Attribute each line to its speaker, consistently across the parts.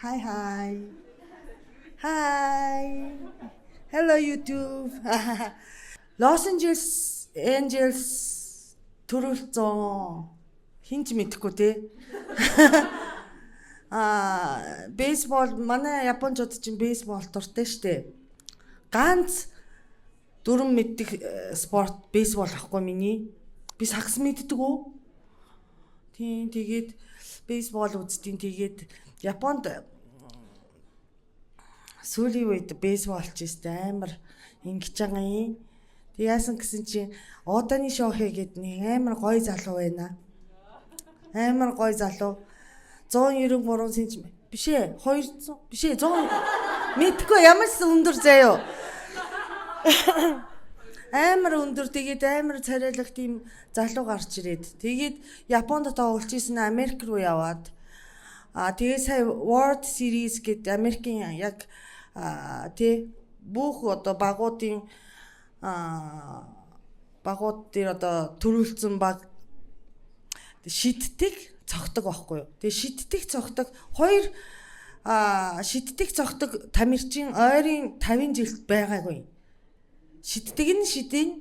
Speaker 1: Hi, hi. Hi. Hello, YouTube. Los Angeles төрүүлсэн хинч мэдэхгүй те. Бейсбол манай японочууд чинь бейсбол дуртай штэ. Ганц дүрм мэддэг спорт бейсбол ахгүй миний. Би сакс мэддэг үү? Тийм тэгээд бейсбол үзтiin тэгээд Японд сүүлийн үед бейсболч истэ амар ингэж байгаа юм. Тэг яасан гэсэн чинь Оданы Шохэ гэдэг нэг амар гоё залуу байна. Амар гоё залуу. 193 см биш ээ 200 биш ээ 100 мэдгүй ямар ч өндөр заяо. Амар өндөр тэгээд амар царайлах тийм залуу гарч ирээд тэгээд Японд тоглож исэн Америк руу яваад тэгээд сая World Series гэдэг Америкийн яг бүх одоо багуудын багууд дээр одоо төрүүлсэн баг шиддэг цогтөг байхгүй юу. Тэгээ шиддэг цогтөг хоёр шиддэг цогтөг тамирчин ойрын 50 жилд байгаагүй. Шиддэг нь шидэн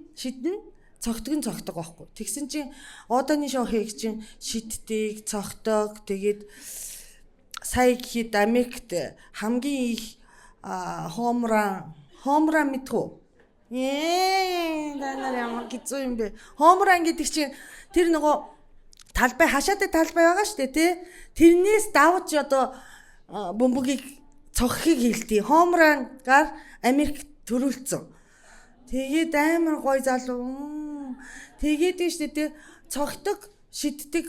Speaker 1: цогтөг нь цогтөг байхгүй. Тэгсэн чинь Оданы Шохэг чинь шиддэг цогтөг тэгээд сая гэхэд Америкт хамгийн их хомран мэдгүй. Данаар ямар гизүү юм бэ? Хомран гэдэг чинь тэр нөгөө талбай хашаатай талбай байгаа шүү дээ тий. Тэрнээс давж одоо бөмбөгийг цогхыг хийлтий. Хомрангаар Америк төрүүлсэн. Тэгээд амар гой залуу. Тэгээд нь шүү дээ тий. Цогтөг шиддэг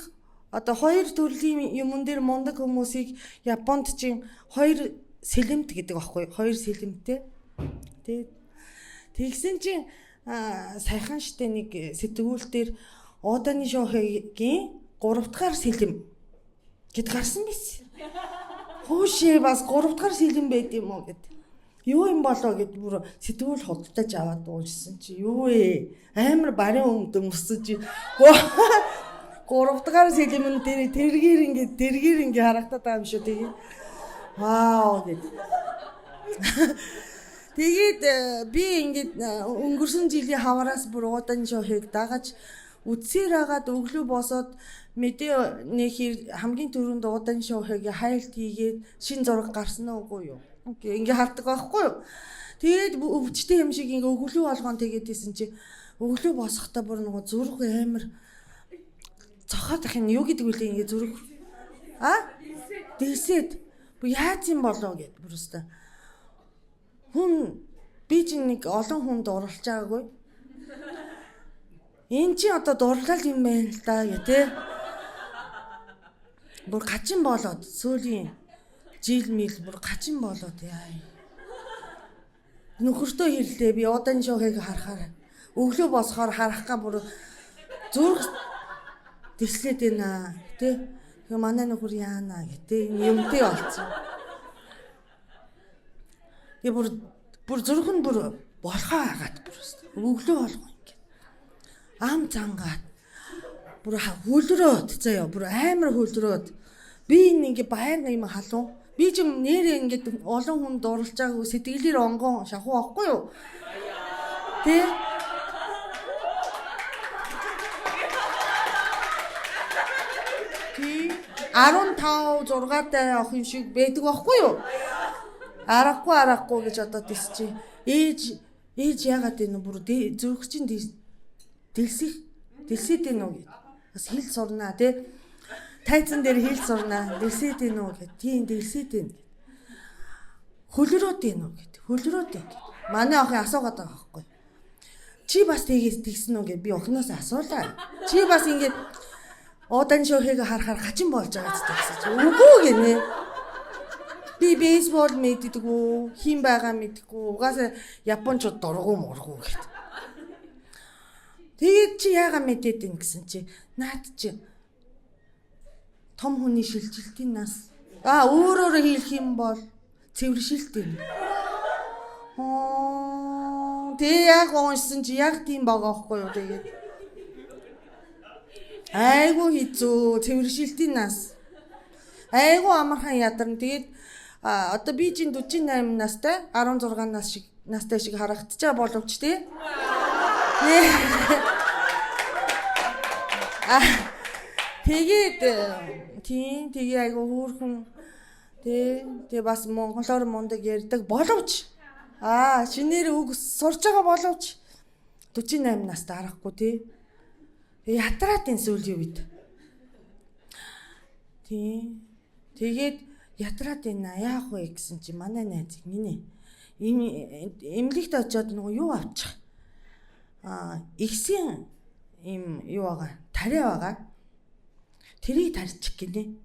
Speaker 1: одоо хоёр төрлийн юмн дээр мундаг хүмүүсийг Японд чинь хоёр сэлэмт гэдэг аахгүй хоёр сэлэмттэй. Тэгсэн чинь сайхан штэ нэг сэтгүүл дээр Оданы Шохэгийн 3 дахь сэлэм гэд гарсан биз. Хөшөө бас 3 дахь сэлэм байд юм уу гэд. Юу юм болоо гэд бүр сэтгүүл худалдаж аваад уужсан чи юу ээ амар барын өмдөн өсөж 3 дахь сэлэм дээр тэргээр ингээ харагдаад байгаа юм шүү тэгээ. Вау гэд. Тэгээд би ингээд өнгөрсөн жилийн хавараас бүр Оданы Шохэг дагаж үдсээр хагаад өглөө босоод мэдээ нэг хамгийн түрүүнд Оданы Шохэгийн хайлт хийгээд шин зураг гарсан уугүй юу. Ингээ хардаг байхгүй юу. Тэгээд өвчтэй юм шиг ингээ өглөө болгоон тэгээдсэн чи өглөө босохдоо бүр нөгөө зүрх амар цохоод ах юм юу гэдэг үлээ ингээ зүрх дээсэд яаж юм болоо гэд бүрөөстэй. Хүн би чинь нэг олон хүнд дурлж байгаагүй. Энд чи одоо дурлал юм байна л да тий. Бүр гачин болоод сүүлийн жил мэл бүр гачин болоод яа. Нөхөртөө хэллээ би Оданы Шохэгийг харахаар өглөө босохоор харахгаа бүр зүрх дэслээд байна тий. Тэгээ манай нөхөр яана гэдэг юмтэй болцсон. Тэгээ бүр зүрх нь бүр болохоо хагаад бүр өглөө болгоо ингэ. Ам зангаад бүр хөлрөөд заяа бүр амар хөлрөөд би ингэ байнга юм халуун. Би ч юм нэрээ ингэ олон хүн дурлж байгааг сэтгэлээр онгон шахуу байхгүй юу? Тэ 15 6-тай охин шиг байдаг байхгүй юу? Арахгүй гэж одоо тийсчээ. Ээж яагаад энэ бүр зүрх чинь дэлсээд энэ үү гэд. Бас хэл сурнаа тий. Тайзан дээр хэл сурнаа. Дэлсээд энэ үү гэд. Тийм дэлсээд энэ. Хөлрөөд энэ үү гэд. Хөлрөөд гэд. Манай охин асуугаад байгаа байхгүй. Чи бас тэгсэн үү гэд би охиноос асуулаа. Чи бас ингэж Оданы Шохэгийг харахаар гачин болж байгаа гэсэн. Үгүй гинэ. Би бейсбол мэддэггүй, хин байгаа мэддэггүй. Угаасаа японочууд дургу мургу гэд. Тэгээд чи яага мэдээд ин гэсэн чи наад чи том хүний шилжилтийн нас. Өөрөөр хэлэх юм бол цэвэршилт юм. Тэг яг уншсан чи яг тийм байгаа байхгүй юу тэгээд. Айгу хизүү цэвэршилтийн нас. Айгу амархан ядарна. Тэгээд одоо би чинь 48 настай 16 настай шиг харагдчихаа боловч тий. Тэгээд тэгээ айгу хөөрхөн тэгээ бас монголоор мундаг ярьдаг боловч шинээр үг сурж байгаа боловч 48 настай харахгүй тий. Ятраад энэ сүүлийн үед. Тэгээд ятраад энэ яах вэ гэсэн чи манай найз минь эмнэлэгт очиод нөгөө юу авчих. Игсийн им юу байгаа тариа байгаа. Тэрийг тарьчих гинэ.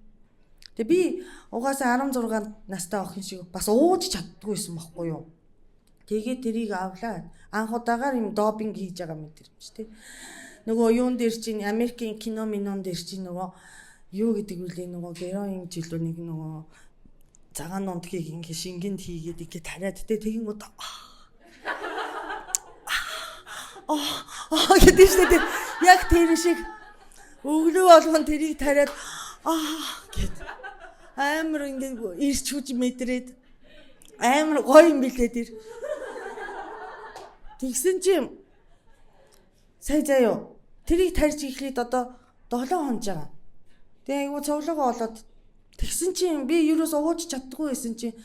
Speaker 1: Тэгээ би угаасаа 16 настай охин шиг бас ууж чаддгүйсэн байхгүй юу. Тэгээд тэрийг авлаа. Анх удагаар юм допинг хийж байгаа мэт юм чи тий. Нөгөө юун дээр чинь Америкийн кино минон дээр чинь нөгөө юу гэдэг үлээ нөгөө героин жилүүнийг нөгөө цагаан нундхийг ингээ шингэнд хийгээд ингээ тариад тэгэнгүүт гэдэг чинь яг тэр шиг өглөө болгон тэрийг тариад гэд амар ингээ ирч хүч мэдрээд амар гоё юм билээ тэр. Тэгсэн чинь сая заяа тэрийг тарьж ихлээд одоо 7 хоног жаа. Тэгээ айгу цовлогоо болоод тэгсэн чинь би юурээс ууж чаддгүй байсан чинь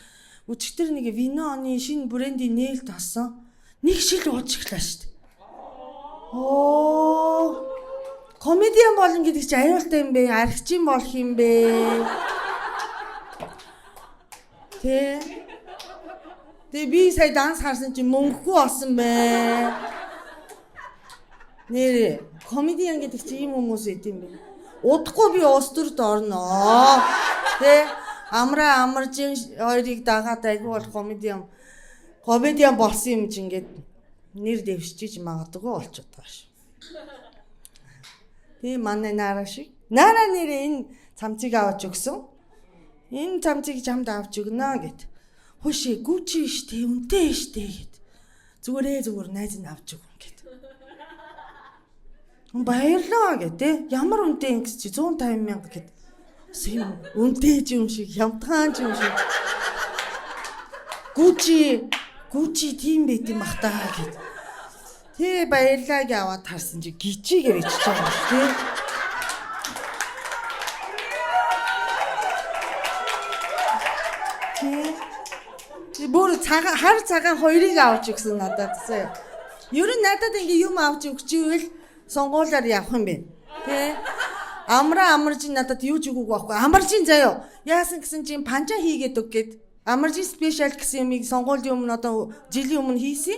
Speaker 1: өчигдөр нэг Виноны шинэ брендийн нээлт авсан. Нэг шил ууж эхлэв шүү дээ. Комедиан болно гэдэг чинь аюултай юм бэ? Архичин болох юм бэ? Тэгээ би сая данс харсан чинь мөнгөгүй болсон бэ. Нэр комедиан гэдэг чинь ийм хүмүүс идэм бэ. Удахгүй би ус төрд орноо. Тэ амраа амаржин хоёрыг дагаад айгүй бол комедиан болсон юм чи ингээд нэр дэвшиж магадгүй болчиход байгаа шүү. Тэ манай Нара шиг. Нара нэрээ энэ цамцыг авч өгсөн. Энэ цамцыг чамд авч өгнө гэд. Хөөшөө гүчи штэ үнтэй штэ гэд. Зүгээр найз нь авч өгөн гэд. Баярлаа гэдэг. Ямар үнэтэй ингэс чи 150,000 гэд. Сэм үнэтэй юм шиг, ямтгаан юм шиг. Гүчи тийм байт юм бах таа гэд. Тэ баярлаа гэж аваад харсан чи гिचигээ бичиж байгаа шүү дээ. Бүр хар цагаан хоёрыг авч өгсөн надад зөө. Ер нь надад ингээ юм авч өгчивэл сонгуулаар явах юм бэ. Тэ? Амаржин надад юу ч үгүй байхгүй. Амаржин заяа. Яасан гэсэн чинь панча хийгээд өг гээд амаржин спешиал гэсэн юмыг сонгуулийн өмнө одоо жилийн өмнө хийсэн.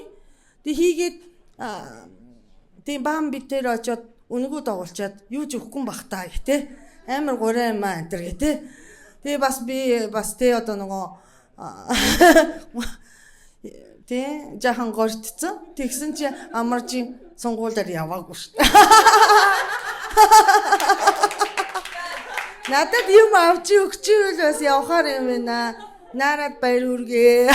Speaker 1: Тэг хийгээд тийм бам битээр очоод өнгөө дагуулчаад юу ч өгөхгүй бах таа гэх тэ. Амар гурай юм энэ төр гэх тэ. Тэгээ бас тэ одоо нөгөө тэ жахан гортцсон. Тэгсэн чи амаржин сонгуулаар яваагүй шүү дээ. Надад юм авч өгчивэл бас явахаар юм байна. Нараад баяр хүргээ.